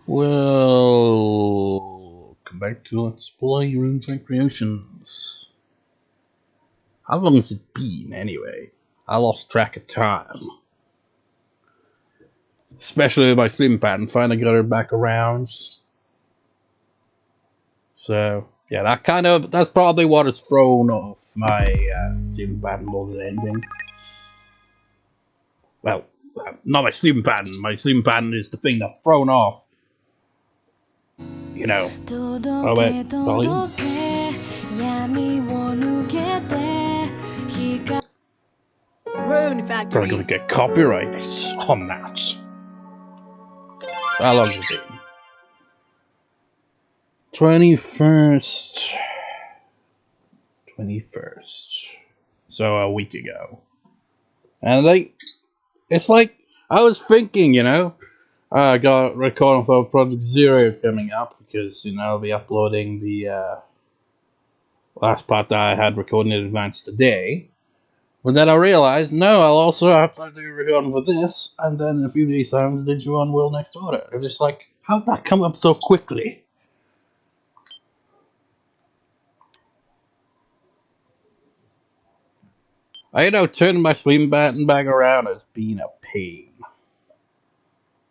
Well, come back to Let's Play Runes and Creations. How long has it been, anyway? I lost track of time. Especially with my sleeping pattern, finally got her back around. So, yeah, that's probably what has thrown off my sleeping pattern more than anything. Well, not my sleeping pattern. My sleeping pattern is the thing that's thrown off. You know. Oh, wait, volume? Rune Factory. Probably gonna get copyright on that. How long has it been? 21st. So a week ago. And it's like, I was thinking, you know, I got recording for Project Zero coming up because, you know, I'll be uploading the last part that I had recorded in advance today. But then I realized, no, I'll also have to do recording for this, and then in a few days' time, the Digital One will next order. I'm just like, how'd that come up so quickly? You know, turning my sleeping pattern back around has been a pain.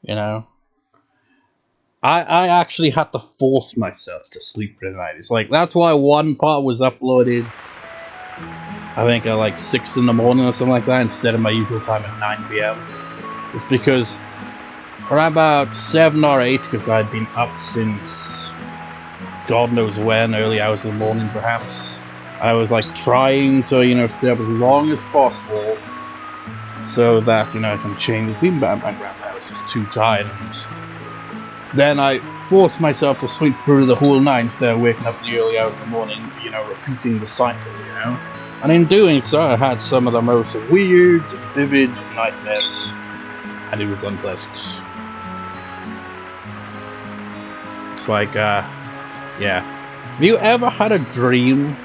You know? I actually had to force myself to sleep for the night. It's like, that's why one part was uploaded, I think at like 6 in the morning or something like that, instead of my usual time at 9 PM. It's because around about 7 or 8, because I'd been up since God knows when, early hours of the morning perhaps. I was like trying to, you know, stay up as long as possible so that, you know, I can change the theme background. I was just too tired, and then I forced myself to sleep through the whole night instead of waking up in the early hours of the morning, you know, repeating the cycle, you know. And in doing so, I had some of the most weird, vivid nightmares, and it was unpleasant. It's like, yeah. Have you ever had a dream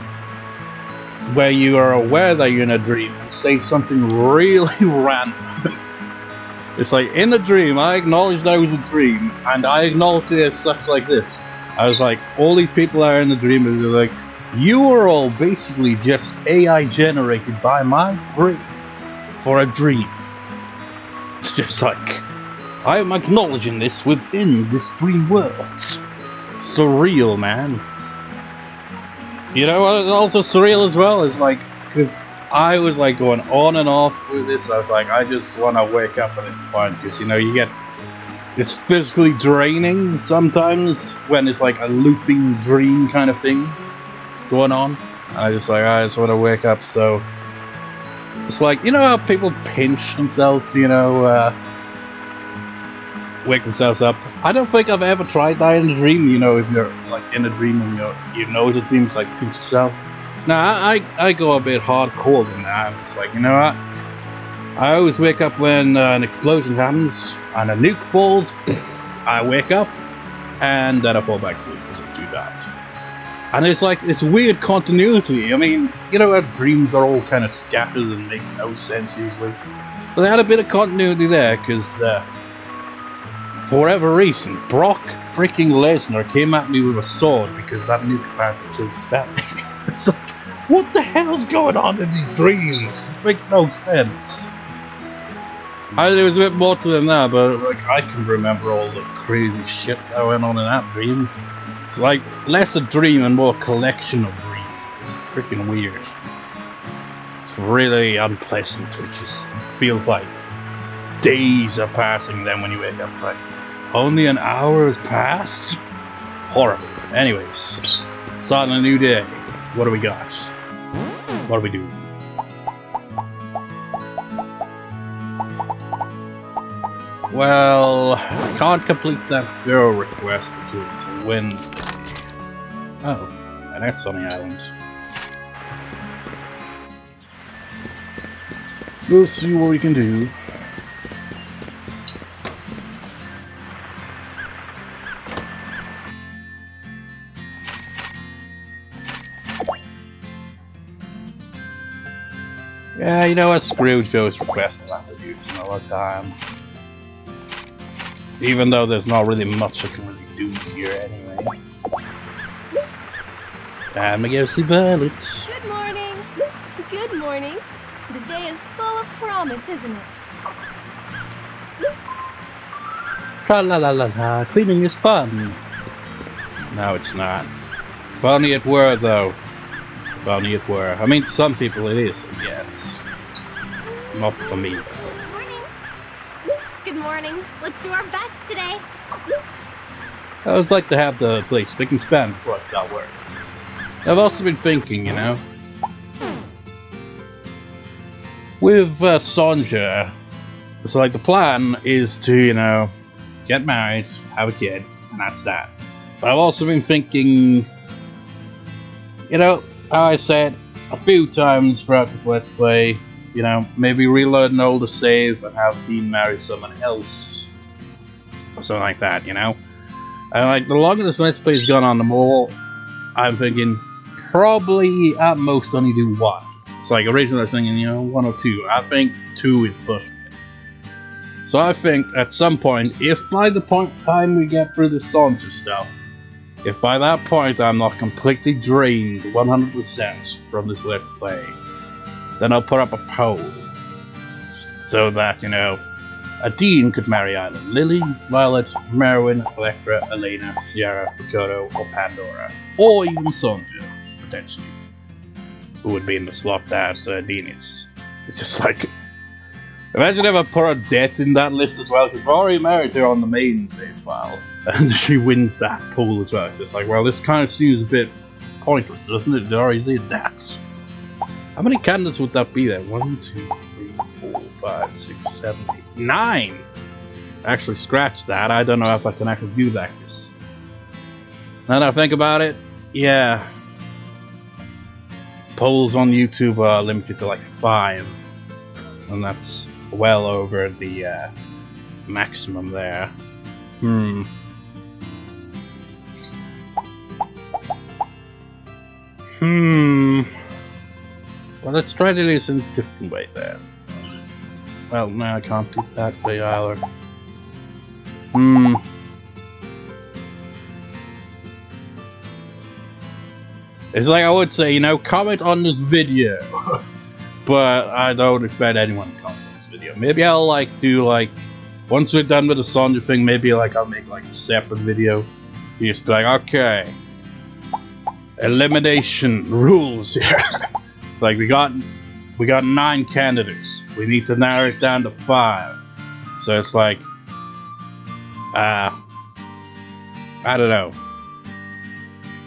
where you are aware that you're in a dream and say something really random? It's like, in the dream, I acknowledged that it was a dream, and I acknowledged it as such like this. I was like, all these people that are in the dream, and they're like, you are all basically just AI generated by my brain for a dream. It's just like, I am acknowledging this within this dream world. Surreal, man. You know what also surreal as well is like, because I was like going on and off with this. I was like, I just want to wake up at this point, because, you know, it's physically draining sometimes when it's like a looping dream kind of thing going on. And I just want to wake up. So it's like, you know how people pinch themselves, you know, wake themselves up. I don't think I've ever tried that in a dream. You know, if you're like in a dream and you know it's a dream, it's like pinch yourself. Now I go a bit hardcore than that. It's like, you know what? I always wake up when an explosion happens and a nuke falls. I wake up and then I fall back asleep because I'm too tired. And it's like this weird continuity. I mean, you know how dreams are all kind of scattered and make no sense usually. But they had a bit of continuity there because, for whatever reason, Brock freaking Lesnar came at me with a sword because that nuke apparently killed his family. It's like, what the hell's going on in these dreams? It makes no sense. There was a bit more to them there, but like, I can remember all the crazy shit that went on in that dream. It's like less a dream and more a collection of dreams. It's freaking weird. It's really unpleasant, which is feels like days are passing then when you wake up. Like, only an hour has passed? Horrible. Anyways, starting a new day. What do we got? What do we do? Well, I can't complete that Zero request because it's a Wednesday. Oh, Anette's on the island. We'll see what we can do. Yeah, you know what? Screw Joe's request. I'll have to do it some other time. Even though there's not really much I can really do here anyway. Time to go see Violet. Good morning. Good morning. The day is full of promise, isn't it? Tra la la la la, cleaning is fun. No, it's not. If only it were, though. If only it were. I mean, some people it is, I guess. Not for me, though. Good morning. Good morning. Let's do our best today. I always like to have the place spick and span before I start work. I've also been thinking, you know, with Sonja, it's like the plan is to, you know, get married, have a kid, and that's that. But I've also been thinking, you know, how I said a few times throughout this Let's Play, you know, maybe reload an older save and have Dean marry someone else. Or something like that, you know? And like, the longer this Let's Play has gone on, the more I'm thinking probably at most only do one. It's like originally I was thinking, you know, 1 or 2. I think 2 is pushing it. So I think at some point, if by the time we get through this Sonja stuff, if by that point I'm not completely drained 100% from this Let's Play, then I'll put up a poll so that, you know, a Dean could marry either Lily, Violet, Merwin, Electra, Elena, Sierra, Makoto, or Pandora, or even Sonja, potentially, who would be in the slot that Dean is. It's just like, imagine if I put a death in that list as well, because I've already married her on the main save file, and she wins that pool as well. It's just like, well, this kind of seems a bit pointless, doesn't it? It already did that. How many candidates would that be there? 1, 2, 3, 4, 5, 6, 7, 8, 9! Actually, scratch that. I don't know if I can actually do that. Now that I think about it, yeah. Polls on YouTube are limited to like 5. And that's well over the maximum there. Well, let's try to do this in a different way then. Well, no, I can't do it that way either. It's like I would say, you know, comment on this video. But I don't expect anyone to comment on this video. Maybe I'll like do like, once we're done with the Sonja thing, maybe like I'll make like a separate video. You just be like, okay, elimination rules here. It's like we got 9 candidates. We need to narrow it down to 5. So it's like, I don't know.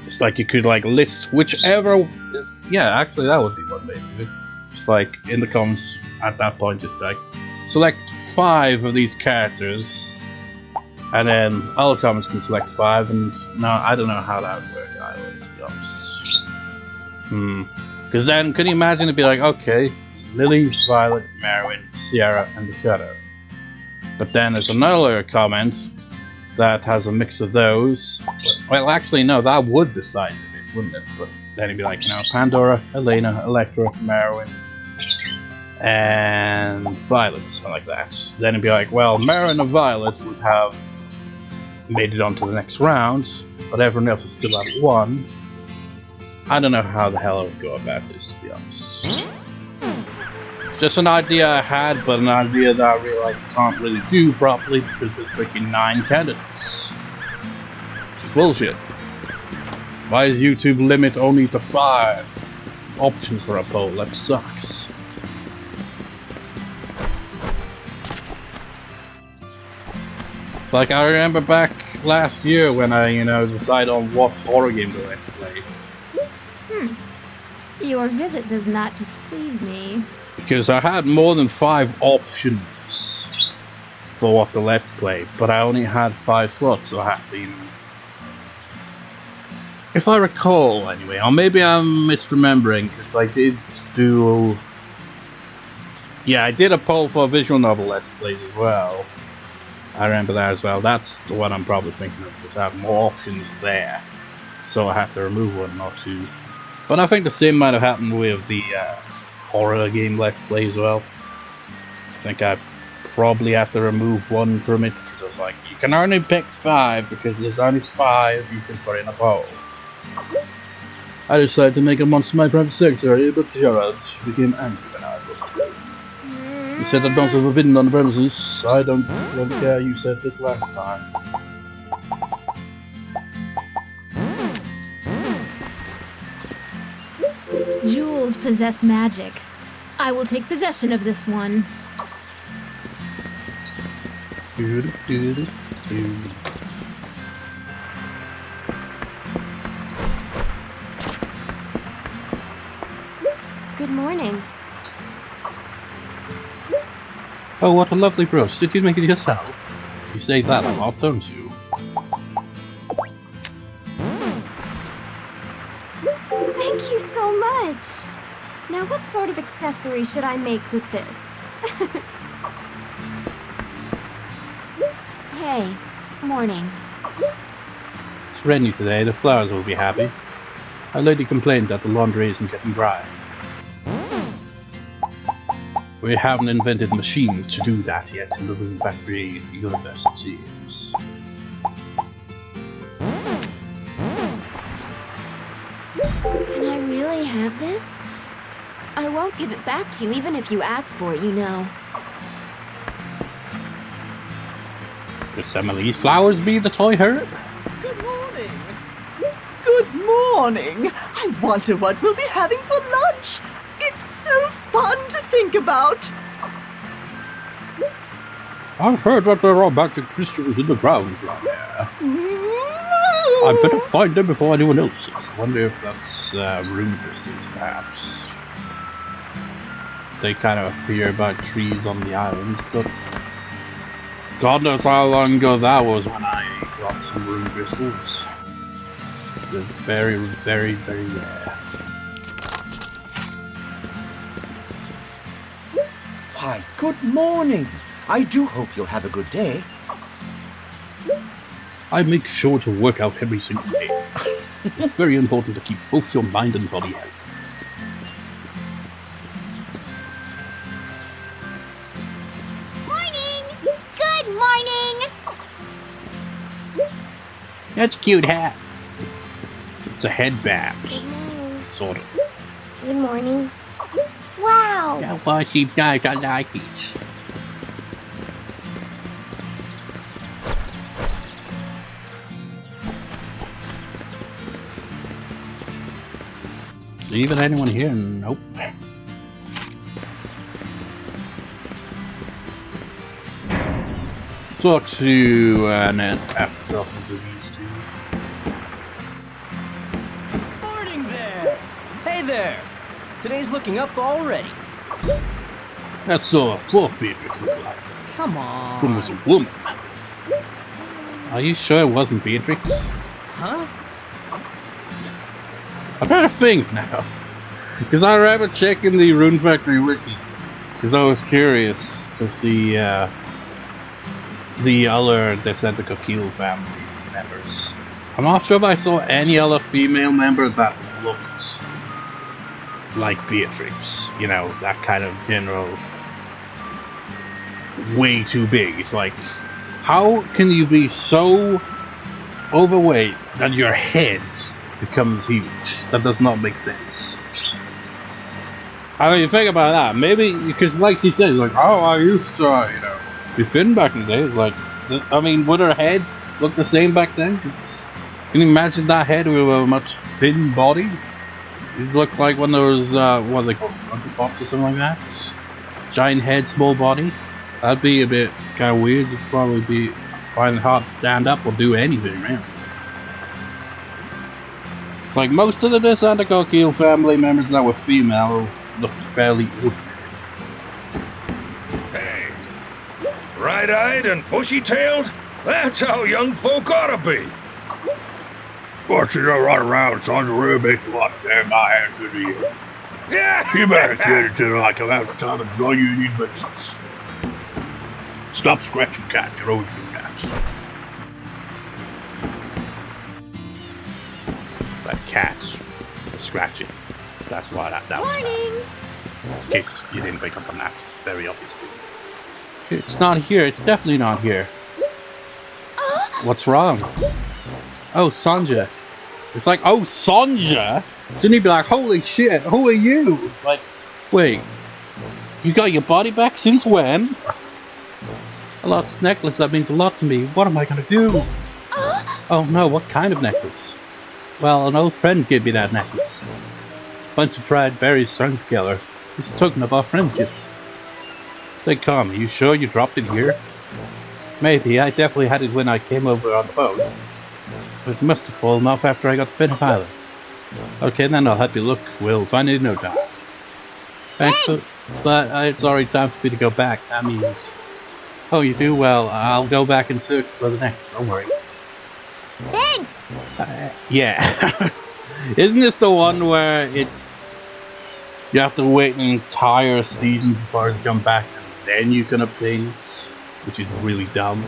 It's like you could like list whichever is, yeah, actually that would be one way to do it. Just like in the comments at that point, just like select 5 of these characters, and then all the comments can select 5. And no, I don't know how that would work either, to be honest. Because then, can you imagine it'd be like, okay, Lily, Violet, Merwin, Sierra, and Makoto. But then there's another comment that has a mix of those. Well, actually, no, that would decide it, wouldn't it? But then it'd be like, you know, Pandora, Elena, Electra, Merwin, and Violet, something like that. Then it'd be like, well, Merwin and Violet would have made it on to the next round, but everyone else is still at 1. I don't know how the hell I would go about this, to be honest. It's just an idea I had, but an idea that I realized I can't really do properly because there's freaking 9 candidates. It's bullshit. Why is YouTube limit only to 5 options for a poll? That sucks. Like, I remember back last year when I, you know, decided on what horror game to let's play. Your visit does not displease me. Because I had more than 5 options for what to let's play, but I only had 5 slots, so I had to, you know, if I recall anyway, or maybe I'm misremembering, because I did do, yeah, I did a poll for visual novel let's plays as well. I remember that as well. That's the one I'm probably thinking of, because I have more options there, so I have to remove 1 or 2. But I think the same might have happened with the horror game let's play as well. I think I probably have to remove one from it because I was like, you can only pick 5 because there's only 5 you can put in a bowl. I decided to make a monster my private secretary, but Gerard became angry when I was. He said that dogs are forbidden on the premises. I don't care, you said this last time. Jewels possess magic. I will take possession of this one. Good morning. Oh, what a lovely brooch. Did you make it yourself? You say that a lot, don't you? Thank you so much. Now, what sort of accessory should I make with this? Hey, morning. It's rainy today, the flowers will be happy. A lady complained that the laundry isn't getting dry. We haven't invented machines to do that yet in the Rune Factory universe, it seems. Can I really have this? I won't give it back to you even if you ask for it, you know. Could some of these flowers be the toy herb? Good morning. Good morning. I wonder what we'll be having for lunch. It's so fun to think about. I've heard that there are magic crystals in the grounds right there. I better find them before anyone else does. I wonder if that's rune crystals, perhaps. They kind of appear by trees on the islands, but God knows how long ago that was when I got some rune crystals. They're very, very, very rare. Why, good morning. I do hope you'll have a good day. I make sure to work out every single day. It's very important to keep both your mind and body healthy. Morning! Good morning! That's a cute hat. It's a headband. Good morning. Sort of. Good morning. Wow! That was sheep nice, I like it. Even anyone here? Nope. Talk to Anette after talking to these two. Morning there! Hey there! Today's looking up already. That's what Beatrix looked like. Come One on. was a woman. Are you sure it wasn't Beatrix? Huh? I'm trying to think now. Because I remember checking the Rune Factory wiki. Because I was curious to see the other Descent Coquille family members. I'm not sure if I saw any other female member that looked like Beatrix. You know, that kind of general way too big. It's like, how can you be so overweight that your head becomes huge? That does not make sense. I mean, think about that. Maybe because, like she said, like, oh, I used to, be thin back in the day. Like, I mean, would her head look the same back then? Can you imagine that head with a much thin body? It looked like one of those, what are they called, Funky Pops or something like that. Giant head, small body. That'd be a bit kind of weird. You'd probably be finding it hard to stand up or do anything, man. It's like most of the Descent Coquille family members that were female looked fairly ordinary. Hey, bright-eyed and bushy-tailed? That's how young folk ought to be. But you don't run around, son, to really make you want to tear my ass with you. Yeah. You better get it till I come out of time and join you in these business. Stop scratching cats, you're always doing cats. But cats scratching. That's why that was. Morning. In case you didn't wake up on that, very obviously. It's not here. It's definitely not here. What's wrong? Oh, Sonja. It's like, oh, Sonja? Didn't he be like, holy shit, who are you? It's like, wait, you got your body back since when? A lost necklace, that means a lot to me. What am I gonna do? Oh no, what kind of necklace? Well, an old friend gave me that necklace. Bunch of dried berries strung together. It's a token of our friendship. Say, come, are you sure you dropped it here? Maybe, I definitely had it when I came over on the boat. So it must have fallen off after I got to Finn Island. Okay, then I'll help you look. We'll find it in no time. Thanks. But it's already time for me to go back. That means... Oh, you do? Well, I'll go back and search for the necklace. Don't worry. Thanks! Yeah. Isn't this the one where it's... You have to wait an entire season for it to come back and then you can obtain it? Which is really dumb.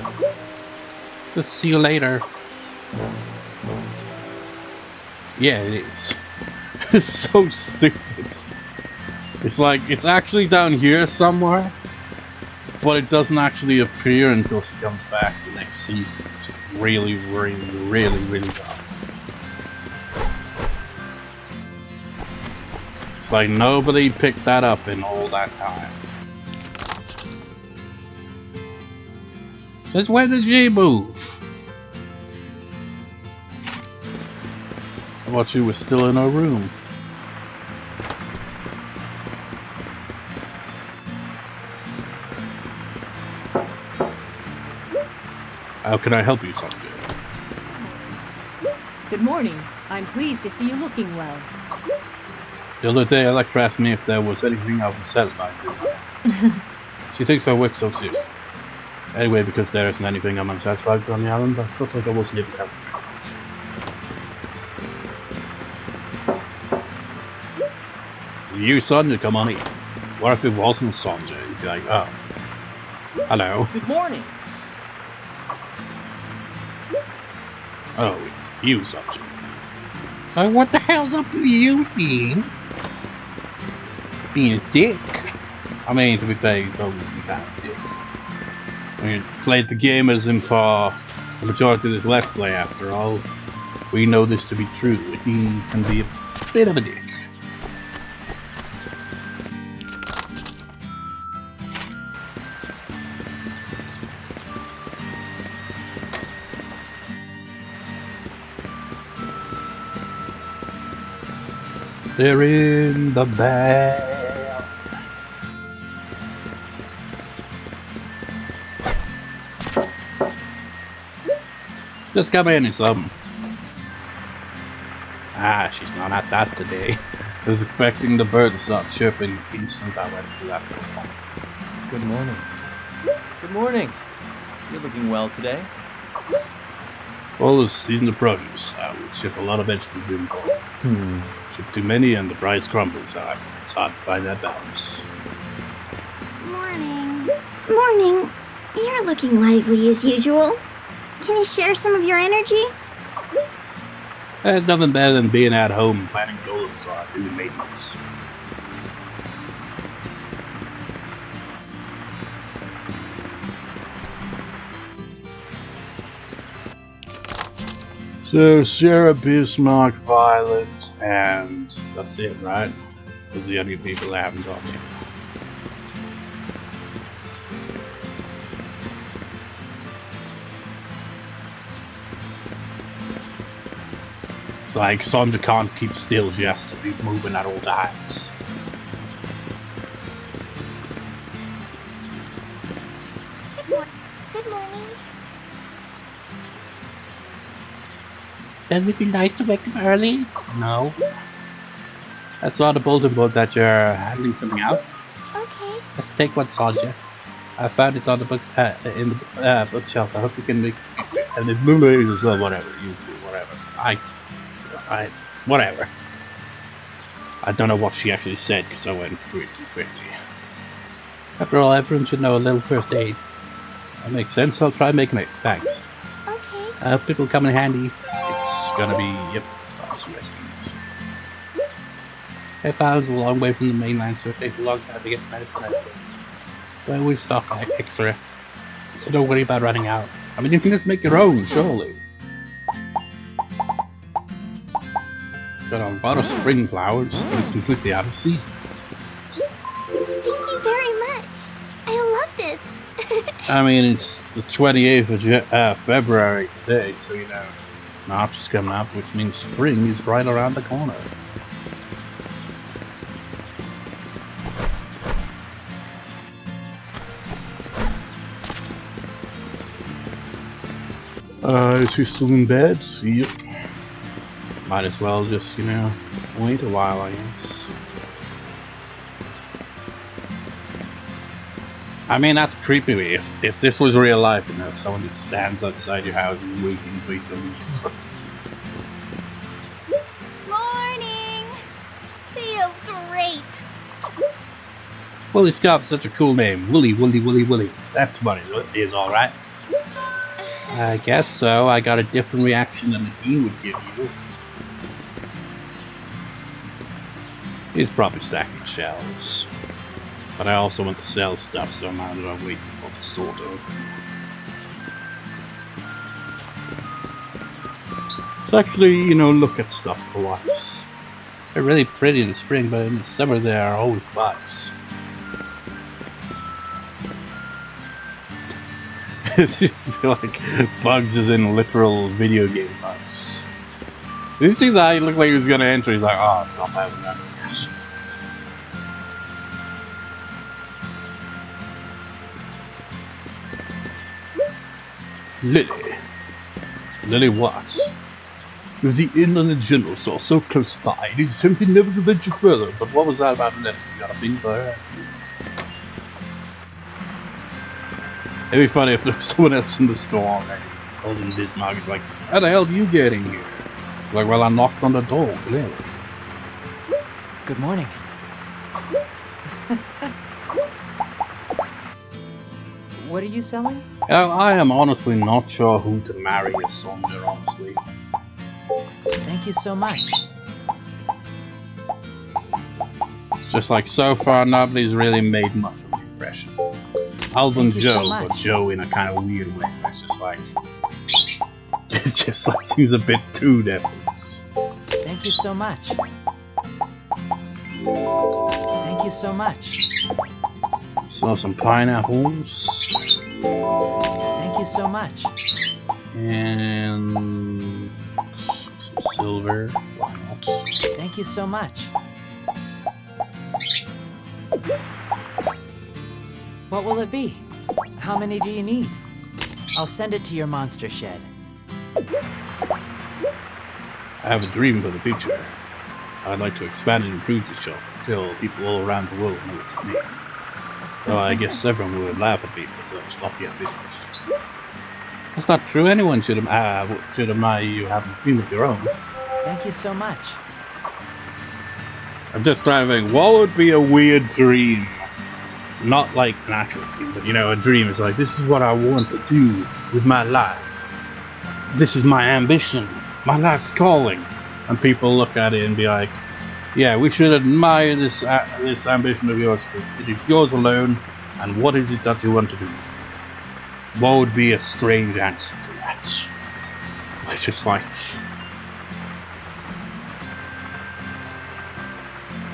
Just see you later. Yeah, it is. It's so stupid. It's like, it's actually down here somewhere, but it doesn't actually appear until she comes back the next season. Which is really, really, really, really dumb. It's like nobody picked that up in all that time. Since when did she move? I thought she was still in her room. How can I help you, Sonja? Good morning. I'm pleased to see you looking well. The other day, Electra asked me if there was anything I was satisfied with. She takes her work so seriously. Anyway, because there isn't anything I'm unsatisfied with on the island, I felt like I wasn't able to help her. You, Sonja, come on in. What if it wasn't Sonja? You'd be like, oh. Hello. Good morning. Oh, it's you, Sonja. What the hell's up with you, Bean? Being a dick. I mean, to be fair, he's always been kind of a dick. We played the game as him for the majority of this Let's Play, after all. We know this to be true. He can be a bit of a dick. They're in the bag. Just come in, it's Ah, she's not at that today. I was expecting the bird to start chirping instant I went through that door. Good morning. Good morning. You're looking well today. Fall is season of produce. We ship a lot of vegetables in fall. Ship too many and the price crumbles. It's hard to find that balance. Morning. Morning. You're looking lively as usual. Can you share some of your energy? There's nothing better than being at home and planting goals or doing maintenance. So, Sarah, Bismarck, Violet, and that's it, right? Those are the only people I haven't talked to. Like, Sonja can't keep still, she has to be moving at all times. Good morning. Doesn't it be nice to wake up early? No. I saw the bulletin board that you're handing something out. Okay. Let's take one, Sonja. I found it on the book in the bookshelf. I hope you can make and the movies or whatever. Whatever. Whatever. I don't know what she actually said because I went through it too quickly. After all, everyone should know a little first aid. That makes sense. I'll try making it. Thanks. Okay. I hope it will come in handy. It's gonna be, yep, some recipes. Cape Island's a long way from the mainland, so it takes a long time to get medicine out. But we stock like extra, so don't worry about running out. I mean, you can just make your own, surely. Got a lot of spring flowers, but it's completely out of season. Thank you very much. I love this. I mean, it's the 28th of February today, so you know, March is coming up, which means spring is right around the corner. Is she still in bed? See you. Might as well just, you know, wait a while, I guess. I mean, that's creepy. If this was real life, you know, someone just stands outside your house and waiting for you to leave. Morning! Feels great. Well, he's got such a cool name. Willy, Willy, Willy, Willy. That's what it is, alright. I guess so. I got a different reaction than the team would give you. He's probably stacking shelves. But I also want to sell stuff, so I might as well wait for the store to open. So actually, you know, look at stuff for once. They're really pretty in the spring, but in the summer they are always bugs. I just feel like bugs is in literal video game bugs. Did you see that? He looked like he was gonna enter. He's like, oh, I'm not having that. Lily. Lily what? With the inn and the general store so close by, it is tempting never to venture further. But what was that about Anette? You got a thing for her? It'd be funny if there was someone else in the store already. Holding Bismarck is like, how the hell do you get in here? It's like, well, I knocked on the door, clearly. Good morning. What are you selling? I am honestly not sure who to marry as Sonder, honestly. Thank you so much. It's just like, so far, nobody's really made much of an impression. Other than Joe, so but Joe in a kind of weird way. It's just like, seems a bit too definite. Thank you so much. Thank you so much. So some pineapples. Thank you so much. And some silver. Why not? Thank you so much. What will it be? How many do you need? I'll send it to your monster shed. I have a dream for the future. I'd like to expand and improve the shop until people all around the world know it's me. Though I guess everyone would laugh at me for such lofty ambitions. That's not true. Anyone should admire you having a dream of your own. Thank you so much. I'm just trying to think, what would be a weird dream? Not like an actual dream, but you know, a dream is like, this is what I want to do with my life. This is my ambition, my life's calling. And people look at it and be like, yeah, we should admire this ambition of yours, because it is yours alone, and what is it that you want to do? What would be a strange answer to that? It's just like,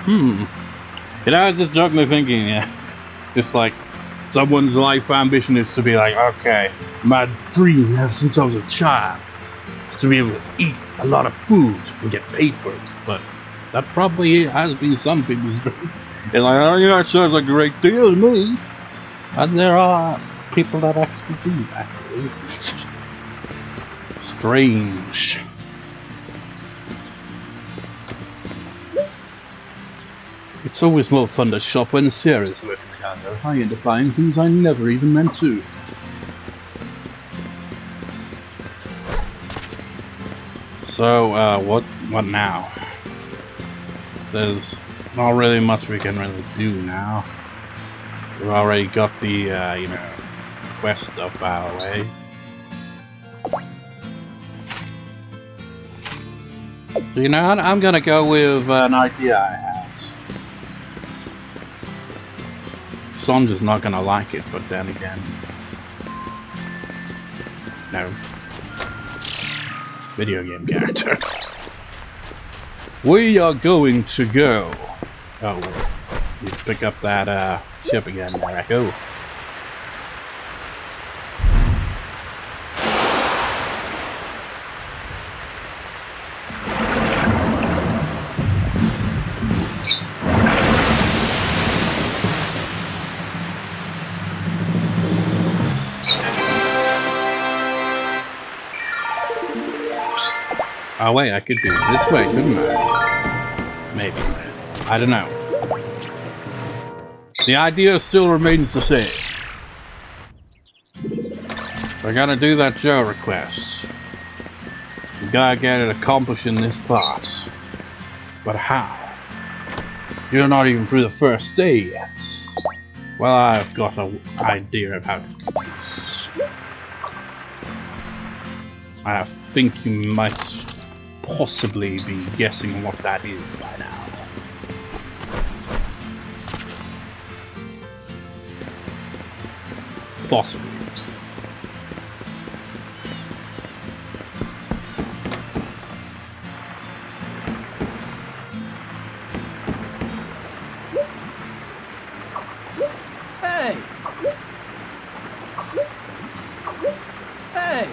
You know, it just struck me thinking, yeah. Just like, someone's life ambition is to be like, okay, my dream ever since I was a child is to be able to eat a lot of food and get paid for it. But that probably has been some people's dream. They're like, oh, yeah, that sounds like a great deal to me. And there are people that actually do that. It's strange. It's always more fun to shop when Sarah's working together. I end up buying things I never even meant to. So, what now? There's not really much we can really do now. We've already got the, you know, quest stuff out of the way. So, you know, I'm gonna go with an idea I have. son's just not gonna like it, but then again... No. Video game character. We are going to go... Oh, you pick up that ship again, there I go. Oh wait, I could do it this way, couldn't I? Maybe. I don't know. The idea still remains the same. I gotta do that Joe request. We gotta get it accomplished in this part. But how? You're not even through the first day yet. Well, I've got an idea about this. I think you might possibly be guessing what that is by now. Possibly. Hey! Hey!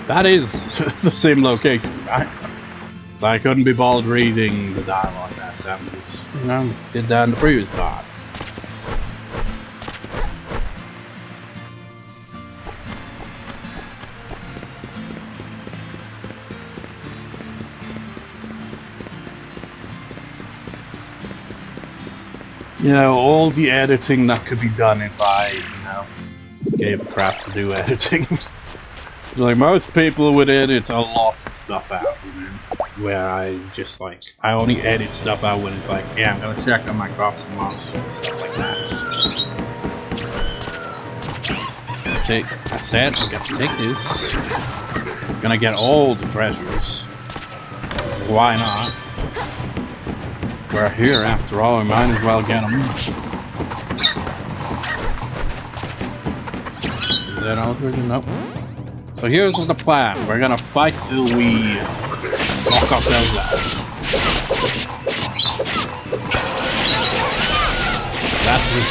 That is the same location, right? I couldn't be bothered reading the dialogue that time, because, you know, did that in the previous part. You know, all the editing that could be done if I, you know, gave a crap to do editing. Like, most people would edit a lot of stuff out, you know, where I just, like, I only edit stuff out when it's like, yeah, I'm gonna check on my crops and monsters and stuff like that. I said I'm gonna take this. I'm gonna get all the treasures. Why not? We're here after all, we might as well get them. Is that all we're doing? Nope. So here's the plan. We're gonna fight till we knock ourselves out. That was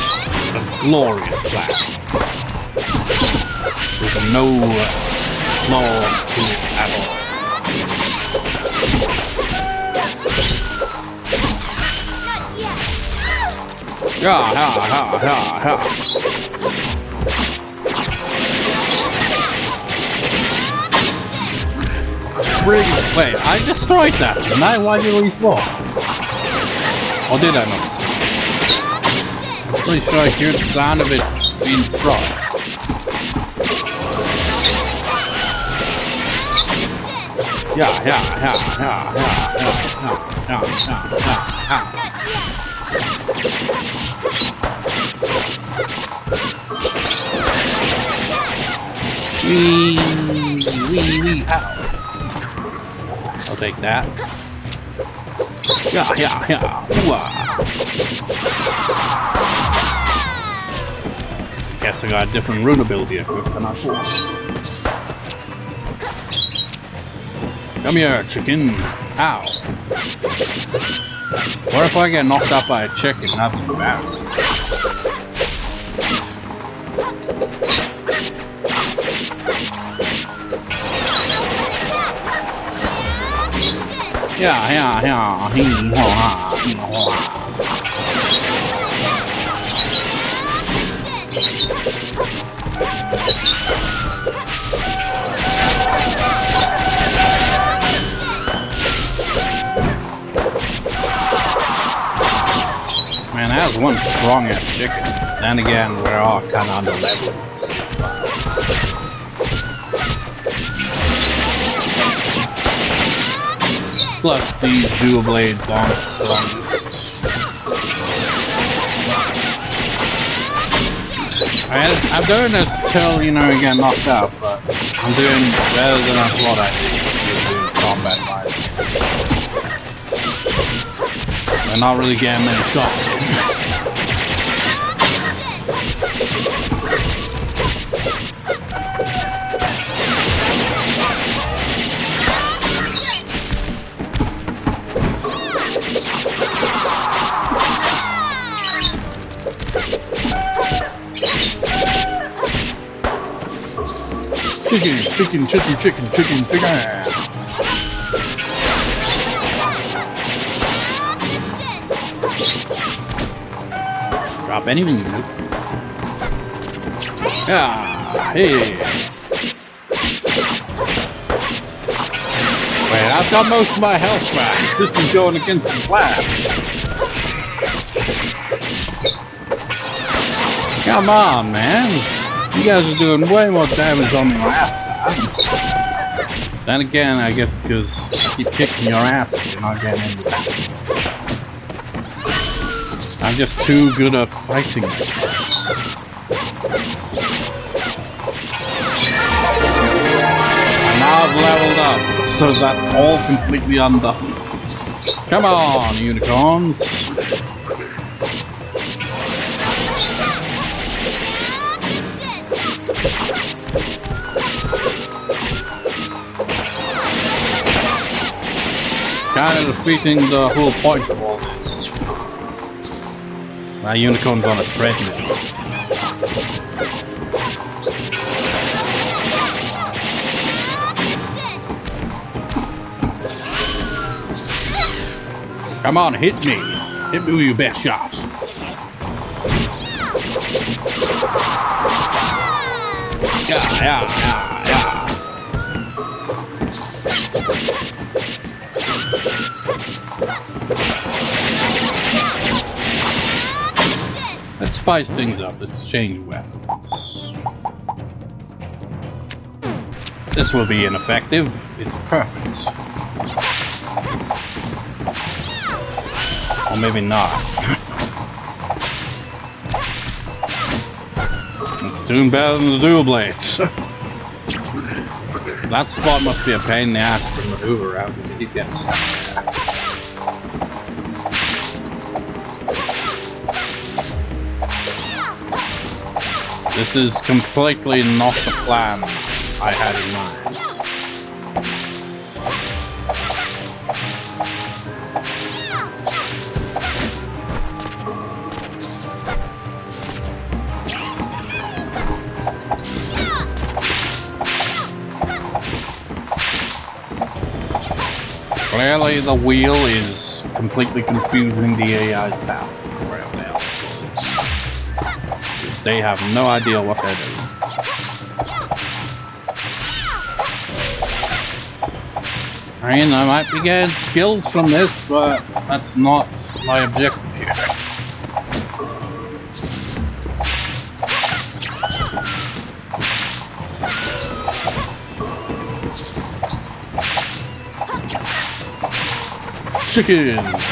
a glorious plan. With no flaw to it at all. Yeah, yeah. Wait, I destroyed that, didn't I? Why did we fall? Or did I not? I'm pretty sure I hear the sound of it being destroyed. Yeah. Wee, ow. I'll take that. Yeah. Guess I got a different rune ability equipped than I thought. Come here, chicken. Ow. What if I get knocked out by a chicken? That'd be embarrassing. Yeah. Man, that was one strong ass chicken. Then again, we're all kind of under level. Plus, these dual blades aren't the strongest. I'm doing this till, you know, you get knocked out, but I'm doing better than I thought I did. combat violence. They're not really getting many shots in. Chicken. Drop anything. Yeah, hey. Wait, I've got most of my health back. This is going against the plan. Come on, man. You guys are doing way more damage on me last time. Then again, I guess it's because I keep kicking your ass and you're not getting into that. I'm just too good at fighting. And now I've leveled up, so that's all completely undone. Come on, unicorns. Kind of defeating the whole point of all this. My unicorn's on a treadmill. Come on, hit me. Hit me with your best shots. Yeah. Let's spice things up. Let's change weapons. This will be ineffective. It's perfect. Or maybe not. It's doing better than the dual blades. That spot must be a pain in the ass to maneuver around because you keep getting stuck there. This is completely not the plan I had in mind. Clearly the wheel is completely confusing the AI's path. They have no idea what they're doing. I mean, I might be getting skills from this, but that's not my objective here. Chickens!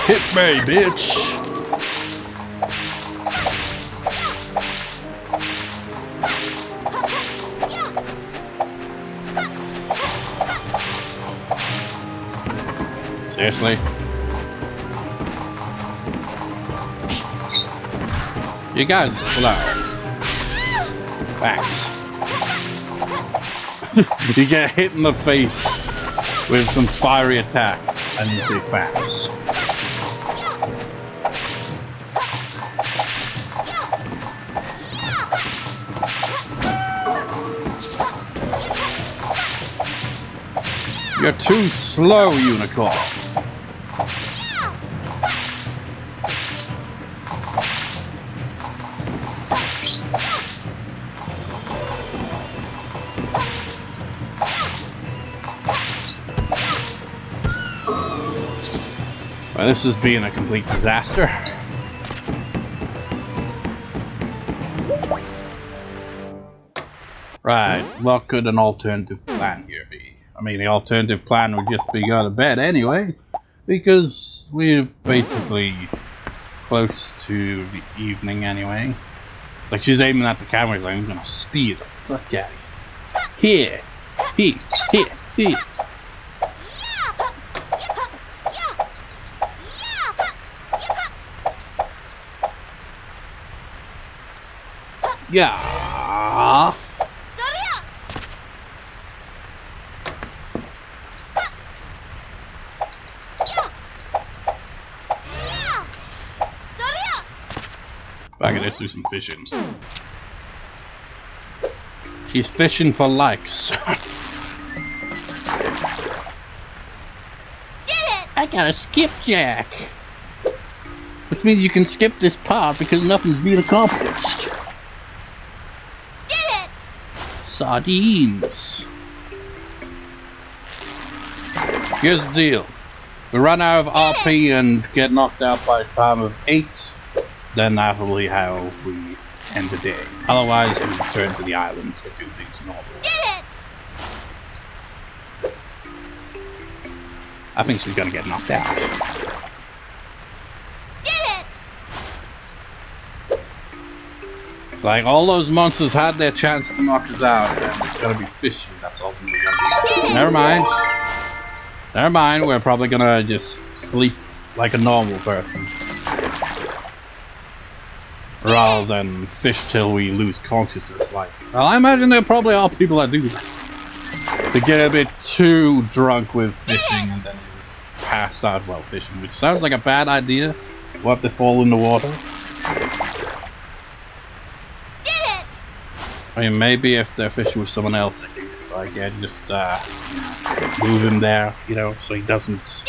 Hit me, bitch! Seriously? You guys are slow. Facts. You get hit in the face with some fiery attack and you say facts. You're too slow, unicorn. Well, this is being a complete disaster. Right, what could an alternative plan here be? I mean, the alternative plan would just be go to bed anyway, because we've basically close to the evening anyway. It's like she's aiming at the camera, like, I'm gonna speed the fuck out of here. Here. Yeah. Back at let's do some fishing. She's fishing for likes. I got a skipjack, which means you can skip this part because nothing's been accomplished. Sardines. Here's the deal. We run out of RP and get knocked out by a time of 8, then that will be how we end the day. Otherwise, we return to the island to do things normal. I think she's gonna get knocked out. It's like all those monsters had their chance to knock us out, and it's gonna be fishing. That's all we're gonna do. Never mind. Never mind. We're probably gonna just sleep like a normal person, rather than fish till we lose consciousness. Like, well, I imagine there probably are people that do that. They get a bit too drunk with fishing and then just pass out while fishing, which sounds like a bad idea. What if they fall in the water? I mean, maybe if they're fishing with someone else, I think it's like, yeah, just move him there, you know, so he doesn't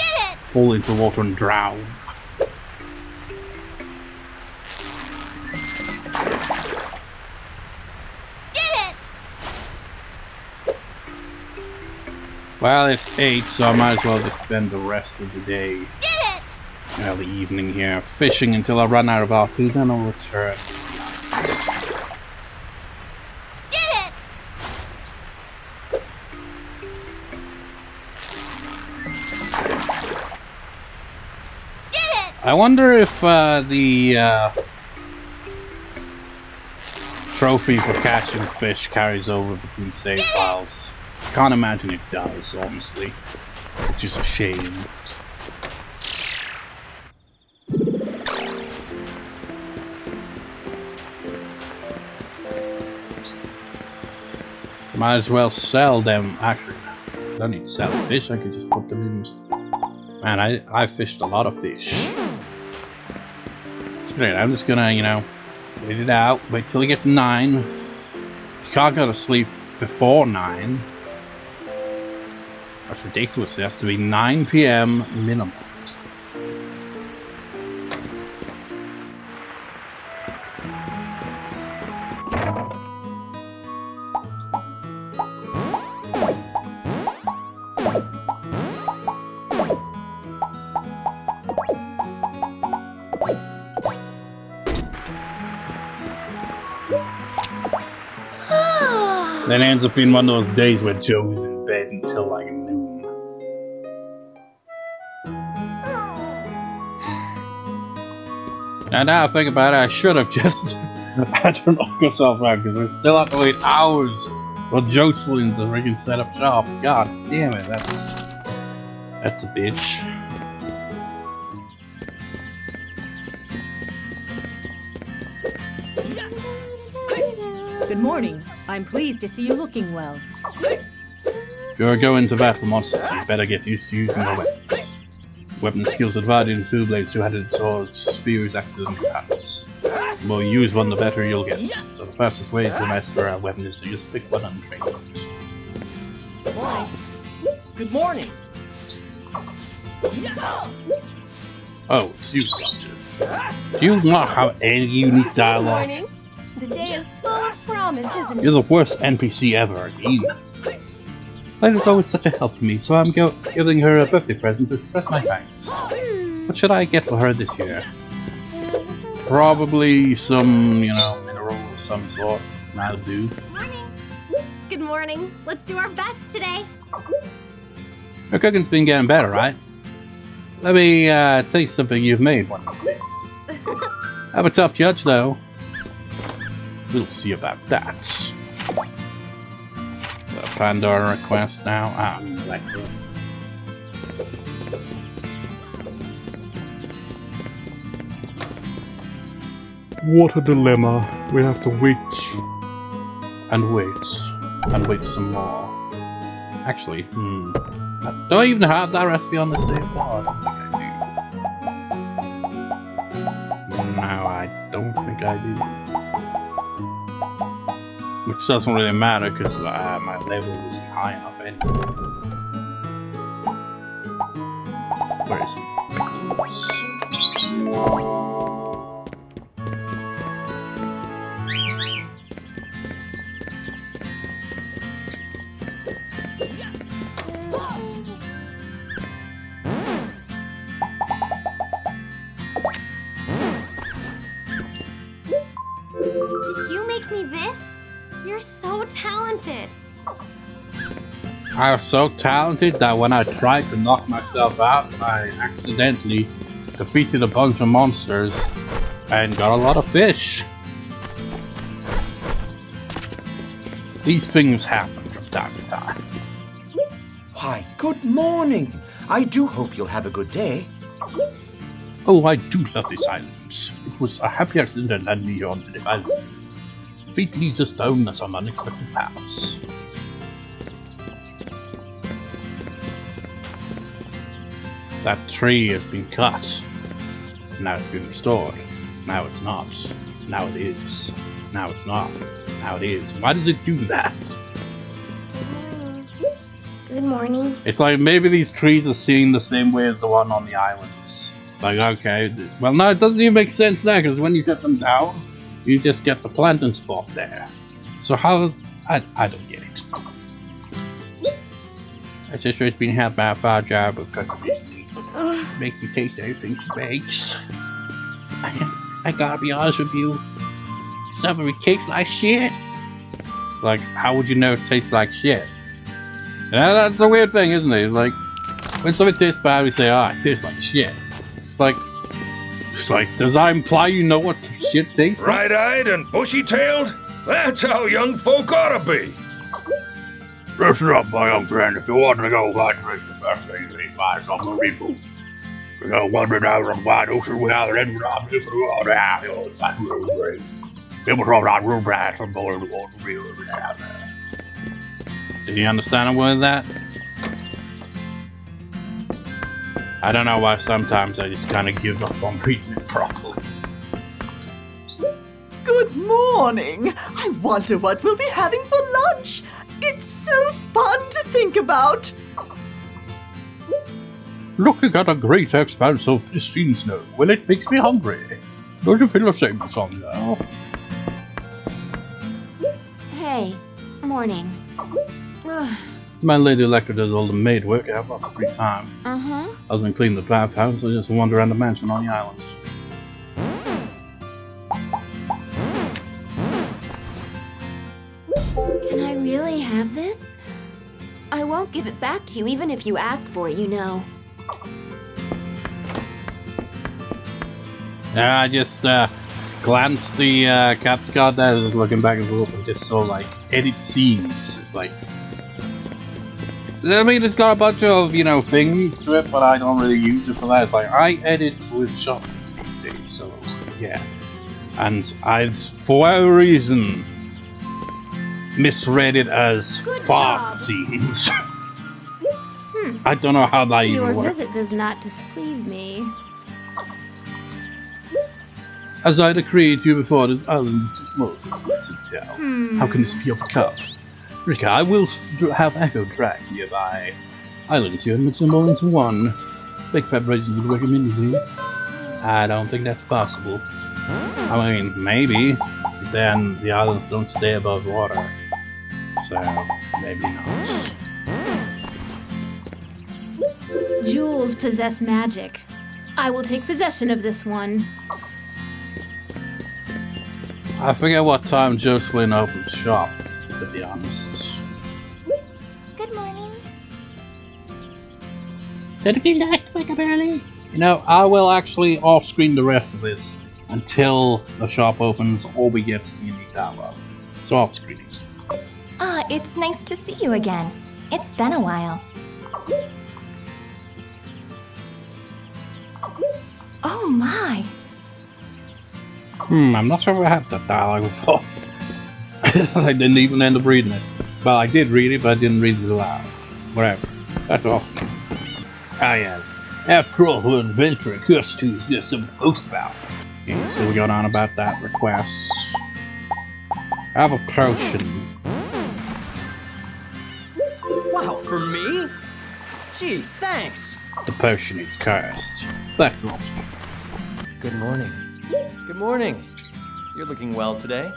fall into the water and drown. Well, it's 8, so I might as well just spend the rest of the day, well, the evening here, fishing until I run out of RP, then I'll return. I wonder if the trophy for catching fish carries over between save files. Can't imagine it does, honestly. Which is a shame. Might as well sell them. Actually, I don't need to sell fish. I could just put them in. Man, I fished a lot of fish. Great, I'm just gonna, you know, wait it out. Wait till it gets 9. You can't go to sleep before 9. That's ridiculous. It has to be 9 PM minimum. Then it ends up being one of those days where Joe's in bed until like noon. And now I think about it, I should have just had to knock myself out because we still have to wait hours for Jocelyn to freaking set up shop. God damn it, that's a bitch. Good morning. I'm pleased to see you looking well. If you're going to battle monsters, you better get used to using your weapons. Weapon skills are divided into 2 blades, 2-handed swords, spears, axes, and katanas. The more you use one, the better you'll get. So the fastest way to master a weapon is to just pick one and train it. Good morning. Good morning. Oh, it's you, Gotcha. Do you not have any unique dialogue? Good morning. The day is full of promise, isn't it? You're the worst NPC ever, you. Light is always such a help to me, so I'm giving her a birthday present to express my thanks. What should I get for her this year? Probably some, you know, mineral of some sort. That'll do. Morning. Good morning. Let's do our best today. Her cooking's been getting better, right? Let me taste something you've made one of these days. I'm a tough judge, though. We'll see about that. The Pandora request now. Ah, Electro. What a dilemma. We have to wait. And wait. And wait some more. Actually, do I even have that recipe on the save file? I don't think I do. No, I don't think I do. Which doesn't really matter because my level isn't high enough anyway. Where is it? I was so talented that when I tried to knock myself out, I accidentally defeated a bunch of monsters and got a lot of fish. These things happen from time to time. Why, good morning. I do hope you'll have a good day. Oh, I do love this island. It was a happy accident that led me onto the island. Fate leads us down some unexpected paths. That tree has been cut. Now it's been restored. Now it's not. Now it is. Now it's not. Now it is. Why does it do that? Good morning. It's like maybe these trees are seen the same way as the one on the islands. It's like, okay. Well, no, it doesn't even make sense now, because when you cut them down, you just get the planting spot there. So how... I don't get it. It's just it's been helped by a far job of cultivation. Make me taste everything she makes. I gotta be honest with you. Some of it tastes like shit. Like, how would you know it tastes like shit? Yeah, that's a weird thing, isn't it? It's like, when something tastes bad, we say, it tastes like shit. It's like, does that imply you know what shit tastes like? Bright-eyed and bushy-tailed? That's how young folk ought to be. Listen up, my young friend. If you want to go fly fishing, the best thing is to buy some marine food. We go wandering out on the wide ocean without an end around this world. It's like real brave. People talk about real brats from boiling the water real down there. Do you understand a word of that? I don't know why sometimes I just kind of give up on reading it properly. Good morning. I wonder what we'll be having for lunch. It's so fun to think about. Looking at a great expanse of pristine snow, well, it makes me hungry. Don't you feel the same, son, now? Hey, morning. My lady Electra does all the maid work. I have lots of free time. Uh-huh. Other than clean the bathhouse, I just wander around the mansion on the islands. Can I really have this? I won't give it back to you even if you ask for it, you know. I just glanced the capture card there, just looking back and forth, and just saw like edit scenes. It's like, I mean, it's got a bunch of things to it, but I don't really use it for that. It's like I edit with shot these days, so yeah. And I, for whatever reason, misread it as fart scenes. I don't know how that even works. Your visit does not displease me. As I decreed to you before, this island is too small so to sit down. How can this be overcome? Rika, I will have Echo drag nearby islands here and mix them all into one. Big preparations would work immediately. I don't think that's possible. I mean, maybe, but then the islands don't stay above water. So, maybe not. Jewels possess magic. I will take possession of this one. I forget what time Jocelyn opened shop, to be honest. Good morning. Did it feel nice to wake up early? I will actually off-screen the rest of this until the shop opens or we get some unique dialogue. So off screen. Ah, it's nice to see you again. It's been a while. Oh my! I'm not sure if I had that dialogue before. I didn't even end up reading it. Well, I did read it, but I didn't read it aloud. Whatever. That's awesome. I am. After all, the adventure occurs to is just some post about. Okay, so we got on about that request. I have a potion. Wow, for me? Gee, thanks. The potion is cursed. Back to us. Good morning. Good morning. You're looking well today.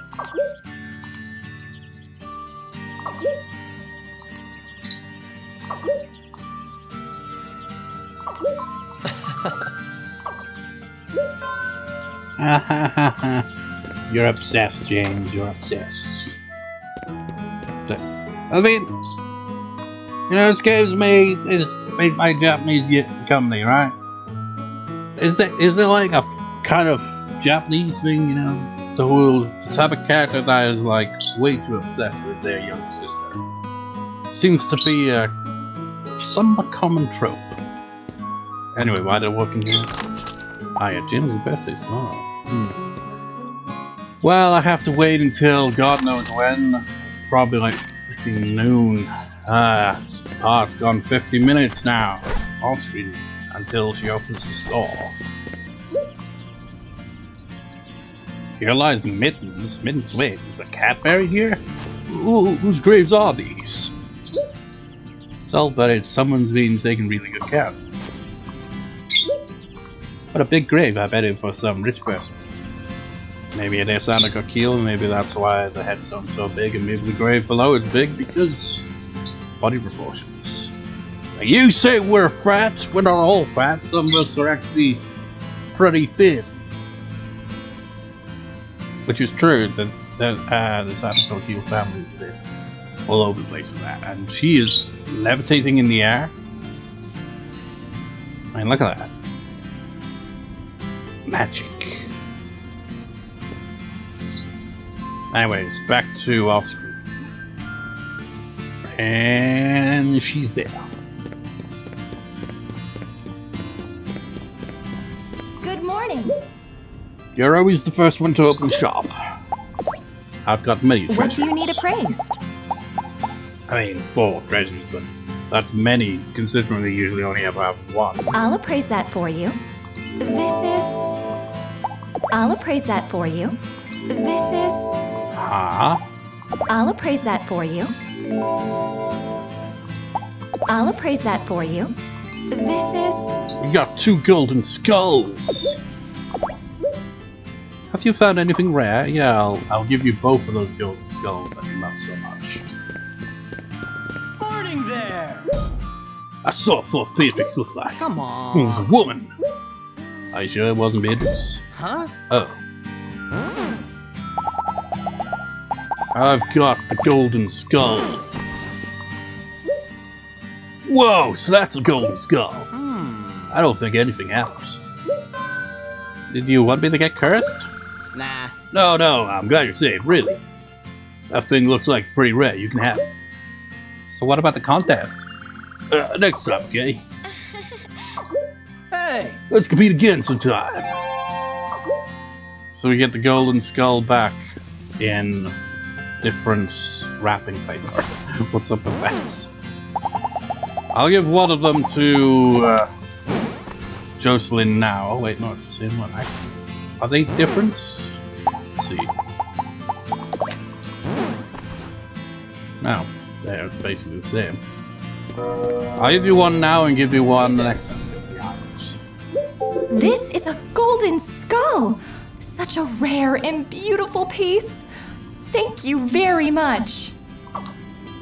You're obsessed, James. You're obsessed. I mean, you know, this game's made by a Japanese company, right? Is there like a kind of Japanese thing, you know, the whole type of character that is like way too obsessed with their younger sister? Seems to be a somewhat common trope. Anyway, why they're working here? Ah, yeah, Jim's birthday tomorrow. Well, I have to wait until God knows when. Probably like freaking noon. This part's gone 50 minutes now. Off screen until she opens the store. Here lies Mittens. Mittens, wait, is the cat buried here? Ooh, whose graves are these? So, but it's someone's been taking really good care of. What a big grave, I bet it for some rich person. Maybe it is Santa got killed, maybe that's why the headstone's so big, and maybe the grave below is big because body proportions. Now you say we're fat, we're not all fat, some of us are actually pretty thin. Which is true, that the Santa got killed family is a bit all over the place with that. And she is levitating in the air. I mean, look at that. Magic. Anyways, back to off screen. And she's there. Good morning. You're always the first one to open shop. I've got many treasures. What do you need appraised? I mean, 4 treasures, but that's many, considering they usually only ever have 1. I'll appraise that for you. I'll appraise that for you. I'll appraise that for you. I'll appraise that for you. We got 2 golden skulls. Have you found anything rare? Yeah, I'll give you both of those golden skulls that you love so much. Morning there! I saw what Beatrix looked like. Come on. It was a woman. Are you sure it wasn't Beatrix? Huh? Oh. I've got the golden skull. Whoa, so that's a golden skull. I don't think anything else. Did you want me to get cursed? Nah. No, I'm glad you're safe, really. That thing looks like it's pretty rare, you can have it. So what about the contest? Next time, okay? Hey! Let's compete again sometime. So we get the golden skull back in different wrapping paper. What's up with that? I'll give one of them to Jocelyn now. Oh wait, no, it's the same one. Are they different? Let's see. No, they're basically the same. I'll give you one now and give you one the next time. This is a golden skull! Such a rare and beautiful piece. Thank you very much.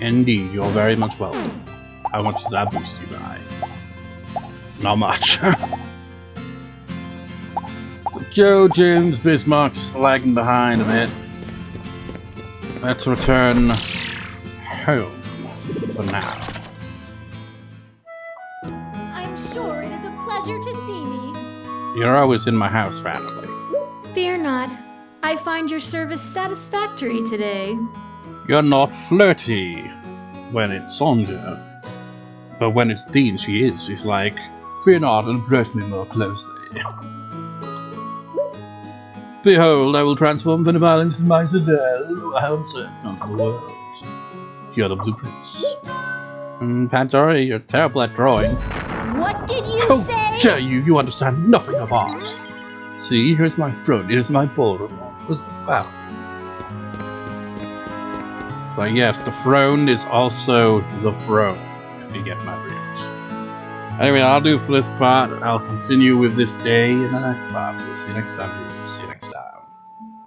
Indeed, you're very much welcome. How much does that boost you by? Not much. Joe, James, Bismarck's lagging behind a bit. Let's return home for now. I'm sure it is a pleasure to see me. You're always in my house, family. Fear not. I find your service satisfactory today. You're not flirty when it's Sonja. But when it's Dean, she is. She's like, fear not and approach me more closely. Behold, I will transform Venom Island into my citadel. I will conquer the world. Here are the blueprints. Pandora, you're terrible at drawing. What did you How say? dare you? You understand nothing of art. See, here's my throne. Here's my ballroom. What's that? So yes, the throne is also the throne, if you get my drift. Anyway, I'll do for this part. I'll continue with this day in the next part. So see you next time.